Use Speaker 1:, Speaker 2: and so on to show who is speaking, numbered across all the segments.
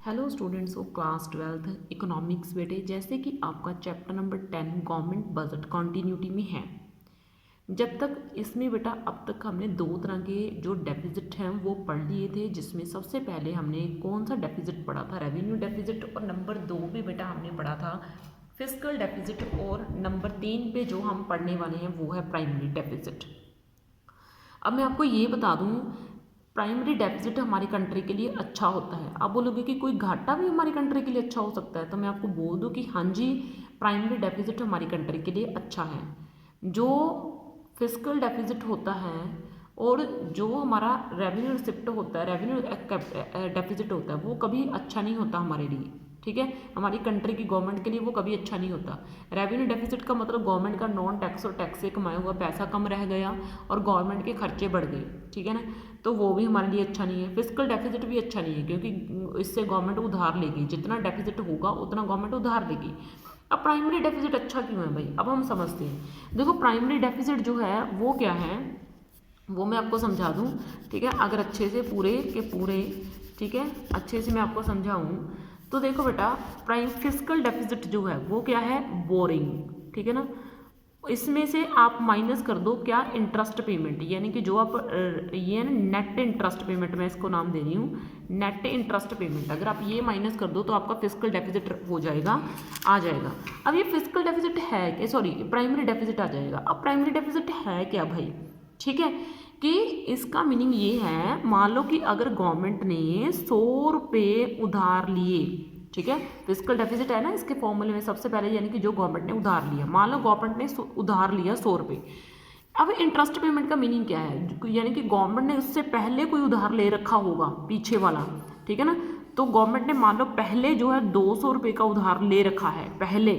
Speaker 1: Hello students of class 12th economics बेटे, जैसे कि आपका chapter number 10 government budget continuity में है। जब तक इसमें बेटा अब तक हमने दो तरह के जो डेफिसिट हैं वो पढ़ लिए थे, जिसमें सबसे पहले हमने कौन सा डेफिसिट पढ़ा था, रेवेन्यू डेफिसिट, और नंबर 2 पे बेटा हमने पढ़ा था फिस्कल डेफिसिट, और नंबर 3 पे जो हम पढ़ने वाले हैं वो है प्राइमरी डेफिसिट। अब मैं आपको ये बता दूं, प्राइमरी डेफिसिट हमारी कंट्री के लिए अच्छा होता है। आप बोलोगे कि कोई घाटा भी हमारी कंट्री के लिए अच्छा हो सकता है, तो मैं आपको बोल दूं कि हाँ जी, प्राइमरी डेफिसिट हमारी कंट्री के लिए अच्छा है। जो फिस्कल डेफिसिट होता है और जो हमारा रेवेन्यू रिसिप्ट होता है, रेवेन्यू डेफिसिट होता है, वो कभी अच्छा नहीं होता हमारे लिए। ठीक है, हमारी कंट्री की गवर्नमेंट के लिए वो कभी अच्छा नहीं होता। रेवेन्यू डेफिसिट का मतलब गवर्नमेंट का नॉन टैक्स और टैक्स से कमाया हुआ पैसा कम रह गया और गवर्नमेंट के खर्चे बढ़ गए। ठीक है ना, तो वो भी हमारे लिए अच्छा नहीं है। फिस्कल डेफिसिट भी अच्छा नहीं है, क्योंकि इससे गवर्नमेंट उधार लेगी, जितना डेफिसिट होगा उतना गवर्नमेंट उधार लेगी। अब प्राइमरी डेफिसिट अच्छा क्यों है भाई, अब हम समझते हैं। देखो, प्राइमरी डेफिसिट जो है वो क्या है, वो मैं आपको समझा दूँ। ठीक है, अगर अच्छे से पूरे के पूरे, ठीक है, अच्छे से मैं आपको समझाऊँ तो देखो बेटा, प्राइम फिस्कल डेफिसिट जो है वो क्या है, बोरिंग। ठीक है ना, इसमें से आप माइनस कर दो क्या, इंटरेस्ट पेमेंट, यानी कि जो आप ये ना नेट इंटरेस्ट पेमेंट, मैं इसको नाम दे रही हूँ नेट इंटरेस्ट पेमेंट, अगर आप ये माइनस कर दो तो आपका फिस्कल डेफिसिट हो जाएगा, आ जाएगा। अब ये फिस्कल डेफिसिट है क्या, सॉरी प्राइमरी डेफिसिट आ जाएगा। अब प्राइमरी डेफिसिट है क्या भाई, ठीक है, कि इसका मीनिंग ये है, मान लो कि अगर गवर्नमेंट ने 100 रुपये उधार लिए, ठीक है, फिस्कल डेफिसिट है ना, इसके फॉर्मूले में सबसे पहले यानी कि जो गवर्नमेंट ने उधार लिया, मान लो गवर्नमेंट ने उधार लिया 100 रुपये। अब इंटरेस्ट पेमेंट का मीनिंग क्या है, यानी कि गवर्नमेंट ने उससे पहले कोई उधार ले रखा होगा पीछे वाला। ठीक है ना, तो गवर्नमेंट ने मान लो पहले जो है 200 रुपये का उधार ले रखा है पहले,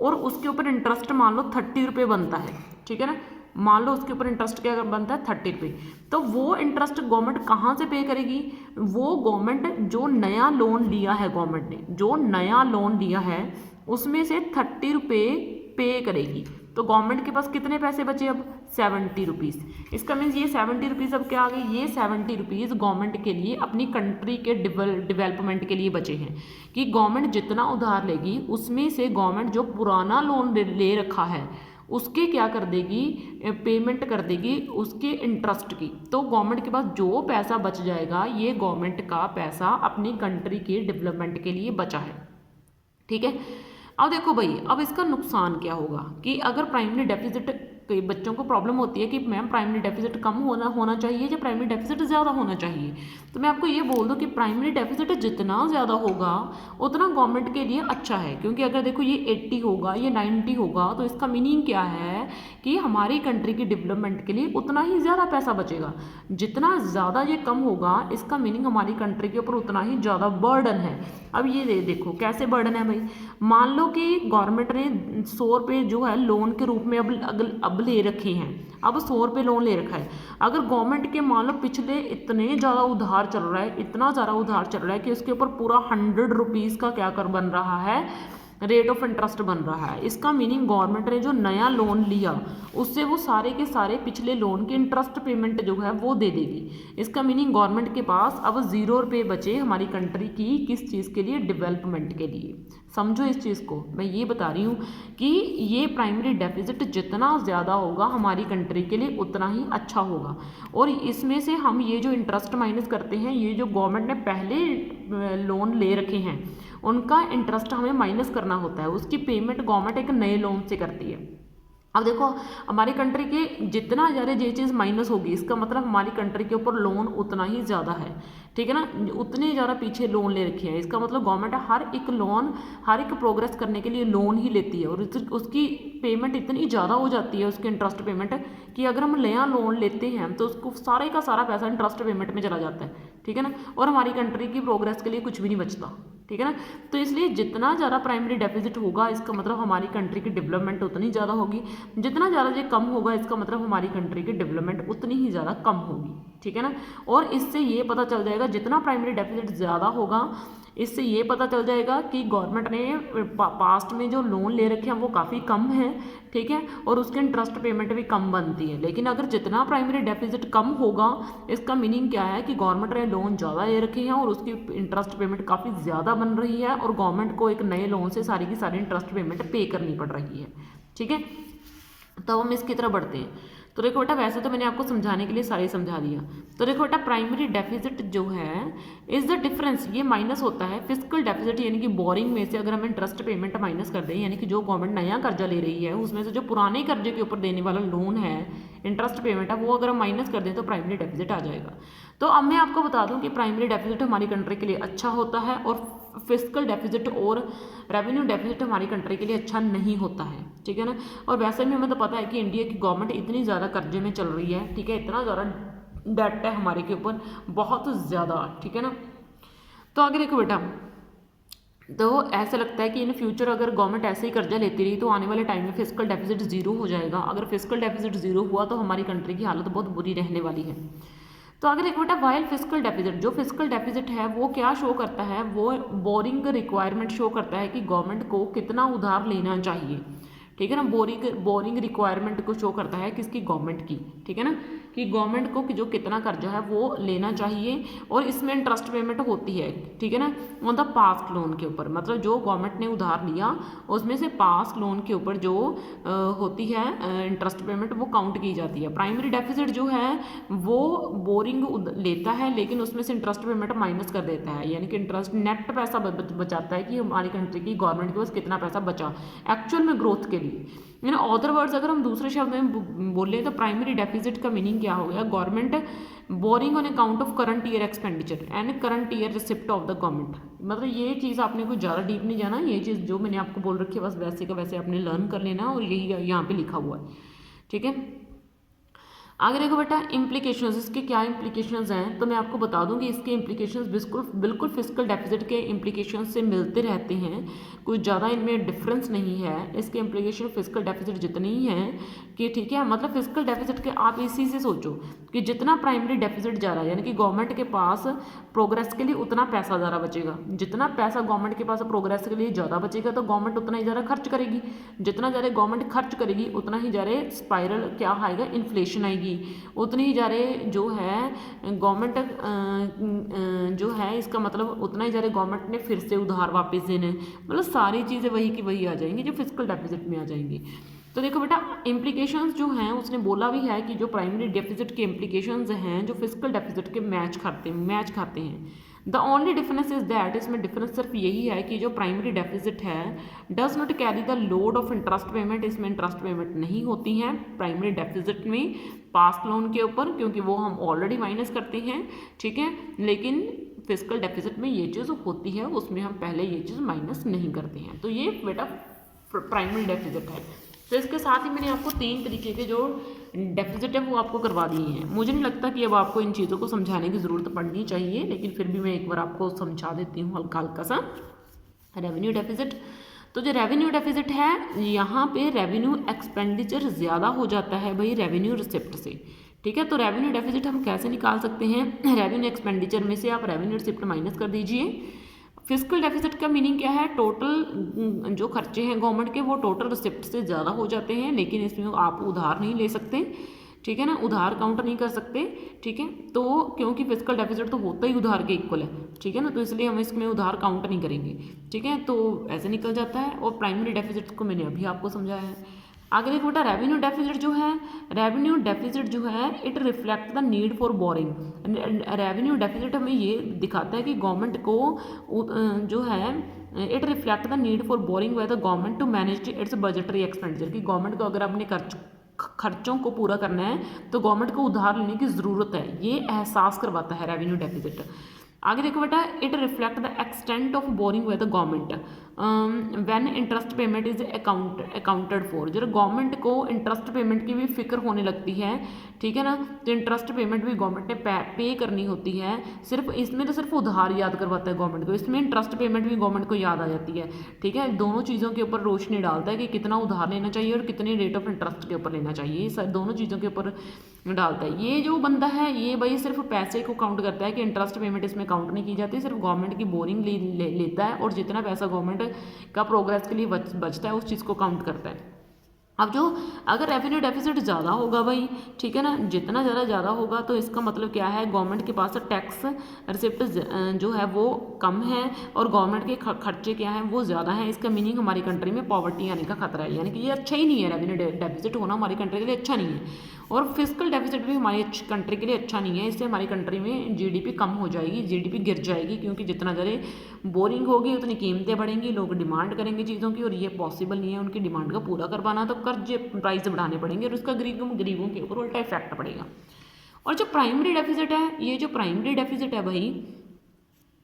Speaker 1: और उसके ऊपर इंटरेस्ट मान लो 30 रुपये बनता है। ठीक है ना, मान लो उसके ऊपर इंटरेस्ट क्या बनता है, 30 रुपये। तो वो इंटरेस्ट गवर्नमेंट कहाँ से पे करेगी, वो गवर्नमेंट जो नया लोन लिया है, गवर्नमेंट ने जो नया लोन लिया है उसमें से 30 रुपये पे करेगी। तो गवर्नमेंट के पास कितने पैसे बचे अब, 70 रुपीज़। इसका मीन्स ये 70 रुपीज़ अब क्या आ गई, ये 70 रुपीज़ गवर्नमेंट के लिए अपनी कंट्री के डेवलपमेंट के लिए बचे हैं। कि गवर्नमेंट जितना उधार लेगी उसमें से गवर्नमेंट जो पुराना लोन ले रखा है उसके क्या कर देगी, पेमेंट कर देगी उसके इंटरेस्ट की। तो गवर्नमेंट के पास जो पैसा बच जाएगा, ये गवर्नमेंट का पैसा अपनी कंट्री के डेवलपमेंट के लिए बचा है। ठीक है, अब देखो भाई, अब इसका नुकसान क्या होगा कि अगर प्राइमरी डेफिसिट, कई बच्चों को प्रॉब्लम होती है कि मैम प्राइमरी डेफिसिट कम होना चाहिए या प्राइमरी डेफिसिट ज़्यादा होना चाहिए। तो मैं आपको ये बोल दूं कि प्राइमरी डेफिसिट जितना ज़्यादा होगा उतना गवर्नमेंट के लिए अच्छा है, क्योंकि अगर देखो ये 80 होगा, ये 90 होगा, तो इसका मीनिंग क्या है कि हमारी कंट्री की डेवलपमेंट के लिए उतना ही ज़्यादा पैसा बचेगा। जितना ज़्यादा ये कम होगा, इसका मीनिंग हमारी कंट्री के ऊपर उतना ही ज़्यादा बर्डन है। अब ये देखो कैसे बर्डन है भाई, मान लो कि गवर्नमेंट ने 100 रुपये जो है लोन के रूप में अब ले रखे हैं, अब 100 रुपये लोन ले रखा है। अगर गवर्नमेंट के मान लो पिछले इतने ज़्यादा उधार चल रहा है, इतना ज़्यादा उधार चल रहा है कि उसके ऊपर पूरा 100 रुपीज़ का क्या कर बन रहा है, रेट ऑफ इंटरेस्ट बन रहा है। इसका मीनिंग गवर्नमेंट ने जो नया लोन लिया उससे वो सारे के सारे पिछले लोन के इंटरेस्ट पेमेंट जो है वो दे देगी। इसका मीनिंग गवर्नमेंट के पास अब 0 रुपये बचे हमारी कंट्री की किस चीज़ के लिए, डेवलपमेंट के लिए। समझो इस चीज़ को, मैं ये बता रही हूँ कि ये प्राइमरी डेफिसिट जितना ज़्यादा होगा हमारी कंट्री के लिए उतना ही अच्छा होगा। और इसमें से हम ये जो इंटरेस्ट माइनस करते हैं, ये जो गवर्नमेंट ने पहले लोन ले रखे हैं उनका इंटरेस्ट हमें माइनस करना होता है, उसकी पेमेंट गवर्नमेंट एक नए लोन से करती है। अब देखो, हमारी कंट्री के जितना ज़्यादा ये चीज़ माइनस होगी, इसका मतलब हमारी कंट्री के ऊपर लोन उतना ही ज़्यादा है। ठीक है ना, उतने ज़्यादा पीछे लोन ले रखे हैं, इसका मतलब गवर्नमेंट हर एक लोन, हर एक प्रोग्रेस करने के लिए लोन ही लेती है, और उसकी पेमेंट इतनी ज़्यादा हो जाती है, उसकी इंटरेस्ट पेमेंट, कि अगर हम नया लोन लेते हैं तो उसको सारे का सारा पैसा इंटरेस्ट पेमेंट में चला जाता है। ठीक है ना, और हमारी कंट्री की प्रोग्रेस के लिए कुछ भी नहीं बचता। ठीक है ना, तो इसलिए जितना ज़्यादा प्राइमरी डेफिसिट होगा, इसका मतलब हमारी कंट्री की डेवलपमेंट उतनी ज़्यादा होगी, जितना ज़्यादा ये कम होगा, इसका मतलब हमारी कंट्री की डेवलपमेंट उतनी ही ज़्यादा कम होगी। ठीक है ना, और इससे ये पता चल जाएगा जितना प्राइमरी डेफिसिट ज़्यादा होगा, इससे ये पता चल जाएगा कि गवर्नमेंट ने पास्ट में जो लोन ले रखे हैं वो काफ़ी कम है, ठीक है, और उसके इंटरेस्ट पेमेंट भी कम बनती है। लेकिन अगर जितना प्राइमरी डेफिसिट कम होगा, इसका मीनिंग क्या है कि गवर्नमेंट ने लोन ज़्यादा ले रखे हैं और उसकी इंटरेस्ट पेमेंट काफ़ी ज़्यादा बन रही है और गवर्नमेंट को एक नए लोन से सारी की सारी इंटरेस्ट पेमेंट पे करनी पड़ रही है, ठीक है। तो हम इसकी तरफ बढ़ते हैं। तो देखो बेटा, वैसे तो मैंने आपको समझाने के लिए सारे समझा दिया। तो देखो बेटा, प्राइमरी डेफिसिट जो है इज द डिफरेंस, ये माइनस होता है फिजिकल डेफिसिट यानी कि बोरिंग में से अगर हम इंटरेस्ट पेमेंट माइनस कर दें, यानी कि जो गवर्नमेंट नया कर्जा ले रही है उसमें से जो पुराने कर्जे के ऊपर देने वाला लोन है, इंटरेस्ट पेमेंट है, वो अगर हम माइनस कर दें तो प्राइमरी डेफिसिट आ जाएगा। तो अब मैं आपको बता दूं कि प्राइमरी डेफिसिट हमारी कंट्री के लिए अच्छा होता है और फिजिकल डेफिसिट और रेवेन्यू डेफिसिट हमारी कंट्री के लिए अच्छा नहीं होता है, ठीक है ना। और वैसे भी हमें तो पता है कि इंडिया की गवर्नमेंट इतनी ज़्यादा कर्जे में चल रही है, ठीक है, इतना ज़्यादा डेट है हमारे के ऊपर, बहुत ज़्यादा, ठीक है ना। तो आगे देखो बेटा, तो ऐसा लगता है कि इन फ्यूचर अगर गवर्नमेंट ऐसे ही कर्जा लेती रही तो आने वाले टाइम में फिजिकल डेफिसिट जीरो हो जाएगा। अगर फिजिकल डेफिसिट जीरो हुआ तो हमारी कंट्री की हालत बहुत बुरी रहने वाली है। तो आगे देखो बेटा, वाइल फिजिकल डेफिसिट, जो फिजिकल डेफिसिट है वो क्या शो करता है, वो बोरिंग रिक्वायरमेंट शो करता है कि गवर्नमेंट को कितना उधार लेना चाहिए, ठीक है ना। बोरिंग रिक्वायरमेंट को शो करता है किसकी, गवर्नमेंट की, ठीक है ना, कि गवर्नमेंट को जो कितना कर्जा है वो लेना चाहिए और इसमें इंटरेस्ट पेमेंट होती है, ठीक है ना, ऑन द पास्ट लोन के ऊपर। मतलब जो गवर्नमेंट ने उधार लिया उसमें से पास्ट लोन के ऊपर जो होती है इंटरेस्ट पेमेंट वो काउंट की जाती है। प्राइमरी डेफिसिट जो है वो बोरिंग लेता है लेकिन उसमें से इंटरेस्ट पेमेंट माइनस कर देता है, यानी कि इंटरेस्ट नेट पैसा बचाता है कि हमारी कंट्री की गवर्नमेंट के पास कितना पैसा बचा एक्चुअल में ग्रोथ के लिए। इन अदर वर्ड्स अगर हम दूसरे शब्द में बोले तो प्राइमरी डेफिसिट का मीनिंग क्या हो गया, government boring on account of current year expenditure and current year receipt of the government. मतलब ये चीज़ आपने कुछ ज़्यादा डीप नहीं जाना, ये चीज़ जो मैंने आपको बोल रखी है बस वैसे का वैसे आपने लर्न कर लेना और यही यहाँ पे लिखा हुआ है, ठीक है। आगे देखो बेटा, इम्प्लीकेशंस, इसके क्या इम्प्लीकेशंस हैं तो मैं आपको बता दूं कि इसके इम्प्लीकेशंस बिल्कुल फिजिकल डेफिसिट के इम्प्लीकेशंस से मिलते रहते हैं, कुछ ज़्यादा इनमें डिफरेंस नहीं है। इसके इम्प्लीकेशन फिजिकल डेफिसिट जितनी ही हैं कि, ठीक है, मतलब फिजिकल डेफिसिट के आप इसी से सोचो कि जितना प्राइमरी डेफिसिट जा रहा है यानी कि गवर्नमेंट के पास प्रोग्रेस के लिए उतना पैसा ज़्यादा बचेगा। जितना पैसा गवर्नमेंट के पास प्रोग्रेस के लिए ज़्यादा बचेगा तो गवर्नमेंट उतना ही ज़्यादा खर्च करेगी, जितना ज़्यादा गवर्नमेंट खर्च करेगी उतना ही ज़्यादा स्पाइरल क्या आएगा, इन्फ्लेशन आएगी, उतनी ही ज़्यादा जो है गवर्नमेंट जो है इसका मतलब उतना ही ज़्यादा गवर्नमेंट ने फिर से उधार वापस देने, मतलब सारी चीज़ें वही की वही आ जाएंगी जो फिजिकल डेफिसिट में आ जाएंगी। तो देखो बेटा, इम्प्लीकेशंस जो हैं उसने बोला भी है कि जो प्राइमरी डेफिसिट के इम्प्लीकेशंस हैं जो फिजिकल डेफिसिट के मैच खाते हैं। The only difference is that, इसमें डिफरेंस सिर्फ यही है कि जो प्राइमरी डेफिसिट है does not carry the load of interest payment, इसमें इंटरेस्ट पेमेंट नहीं होती हैं प्राइमरी डेफिसिट में पास्ट लोन के ऊपर, क्योंकि वो हम ऑलरेडी माइनस करते हैं, ठीक है। लेकिन फिजिकल डेफिसिट में ये चीज़ होती है, उसमें हम पहले ये चीज़ माइनस नहीं करते हैं। तो ये बेटा प्राइमरी डेफिसिट है। तो इसके साथ ही मैंने आपको 3 तरीके के जो डेफिसिट है वो आपको करवा दिए हैं। मुझे नहीं लगता कि अब आपको इन चीज़ों को समझाने की ज़रूरत पड़नी चाहिए, लेकिन फिर भी मैं एक बार आपको समझा देती हूँ हल्का हल्का सा। रेवेन्यू डेफिसिट, तो जो रेवेन्यू डेफिसिट है यहाँ पे रेवेन्यू एक्सपेंडिचर ज़्यादा हो जाता है भाई रेवेन्यू रिसिप्ट से, ठीक है। तो रेवेन्यू डेफिसिट हम कैसे निकाल सकते हैं, रेवेन्यू एक्सपेंडिचर में से आप रेवेन्यू रिसिप्ट माइनस कर दीजिए। फिजिकल डेफिसिट का मीनिंग क्या है, टोटल जो खर्चे हैं गवर्नमेंट के वो टोटल रिसिप्ट से ज़्यादा हो जाते हैं, लेकिन इसमें आप उधार नहीं ले सकते, ठीक है ना, उधार काउंट नहीं कर सकते, ठीक है। तो क्योंकि फिजिकल डेफिसिट तो होता ही उधार के इक्वल है, ठीक है ना, तो इसलिए हम इसमें उधार काउंट नहीं करेंगे, ठीक है। तो ऐसे निकल जाता है। और प्राइमरी डेफिसिट को मैंने अभी आपको समझाया है। आगे देखो बेटा, रेवेन्यू डेफिसिट जो है, रेवेन्यू डेफिसिट जो है it reflect the need for borrowing. Revenue deficit हमें ये दिखाता है कि गवर्नमेंट को जो है it reflect the need for borrowing by the government to manage its budgetary expenditure, कि गवर्नमेंट को अगर अपने खर्चों को पूरा करना है तो गवर्नमेंट को उधार लेने की ज़रूरत है, ये एहसास करवाता है रेवेन्यू डेफिसिट। आगे देखो बेटा, it reflect the extent of boring by the government when interest payment is accounted for. जब गवर्नमेंट को इंटरेस्ट पेमेंट की भी फिक्र होने लगती है, ठीक है ना, तो इंटरेस्ट पेमेंट भी गवर्नमेंट ने पे करनी होती है। सिर्फ इसमें तो सिर्फ उधार याद करवाता है गवर्नमेंट को, इसमें इंटरेस्ट पेमेंट भी गवर्नमेंट को याद आ जाती है, ठीक है। दोनों चीज़ों के ऊपर रोशनी डालता है कि कितना उधार लेना चाहिए और कितने रेट ऑफ इंटरेस्ट के ऊपर लेना चाहिए, दोनों चीज़ों के ऊपर डालता है। ये जो बंदा है ये भाई सिर्फ पैसे को काउंट करता है कि इंटरेस्ट पेमेंट इसमें काउंट नहीं की जाती, सिर्फ गवर्नमेंट की बोरिंग लेता है और जितना पैसा गवर्नमेंट का प्रोग्रेस के लिए बचता है उस चीज़ को काउंट करता है। अब जो अगर रेवेन्यू डेफिसिट ज़्यादा होगा भाई, ठीक है ना, जितना ज़्यादा होगा तो इसका मतलब क्या है, गवर्नमेंट के पास टैक्स रिसिप्ट जो है वो कम है और गवर्नमेंट के खर्चे क्या हैं वो ज़्यादा हैं। इसका मीनिंग हमारी कंट्री में पॉवर्टी आने का खतरा है, यानी कि ये अच्छा ही नहीं है, रेवेन्यू डेफिसिट होना हमारी कंट्री के लिए अच्छा नहीं है। और फिजिकल डेफिसिट भी हमारी कंट्री के लिए अच्छा नहीं है, इससे हमारी कंट्री में जीडीपी कम हो जाएगी, जीडीपी गिर जाएगी, क्योंकि जितना ज़्यादा बोरिंग होगी उतनी कीमतें बढ़ेंगी, लोग डिमांड करेंगे चीज़ों की और ये पॉसिबल नहीं है उनकी डिमांड का पूरा कर पाना, तो कर्ज प्राइस बढ़ाने पड़ेंगे और उसका गरीबों के ऊपर उल्टा इफेक्ट पड़ेगा। और जो प्राइमरी डेफिसिट है, ये जो प्राइमरी डेफिसिट है भाई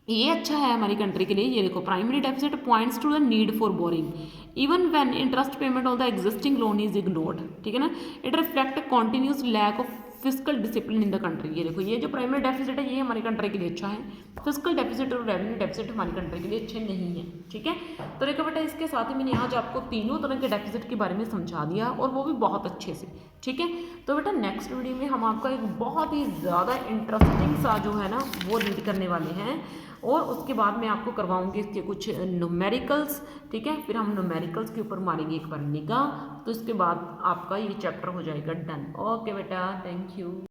Speaker 1: ये अच्छा है हमारी कंट्री के लिए। ये देखो, primary deficit points to the need for borrowing even when interest payment on the existing loan is ignored, ठीक है ना। It reflect continuous lack of physical discipline in the country. ये देखो, ये जो प्राइमरी डेफिसिट है ये हमारी कंट्री के लिए अच्छा है, फिजिकल डेफिसिट और रेवेन्यू डेफिसिट हमारी कंट्री के लिए अच्छे नहीं है, ठीक है। तो देखो बेटा, इसके साथ ही मैंने आज आपको तीनों तरह के डेफिसिट के बारे में समझा दिया और वो भी बहुत अच्छे से, ठीक है। तो बेटा नेक्स्ट वीडियो में हम आपका एक बहुत ही ज़्यादा इंटरेस्टिंग सा जो है ना वो रीड करने वाले हैं और उसके बाद मैं आपको करवाऊंगी इसके कुछ न्यूमेरिकल्स, ठीक है। फिर हम न्यूमेरिकल्स के ऊपर मारेंगे एक बार निगाह, तो इसके बाद आपका ये चैप्टर हो जाएगा डन। ओके बेटा, थैंक यू।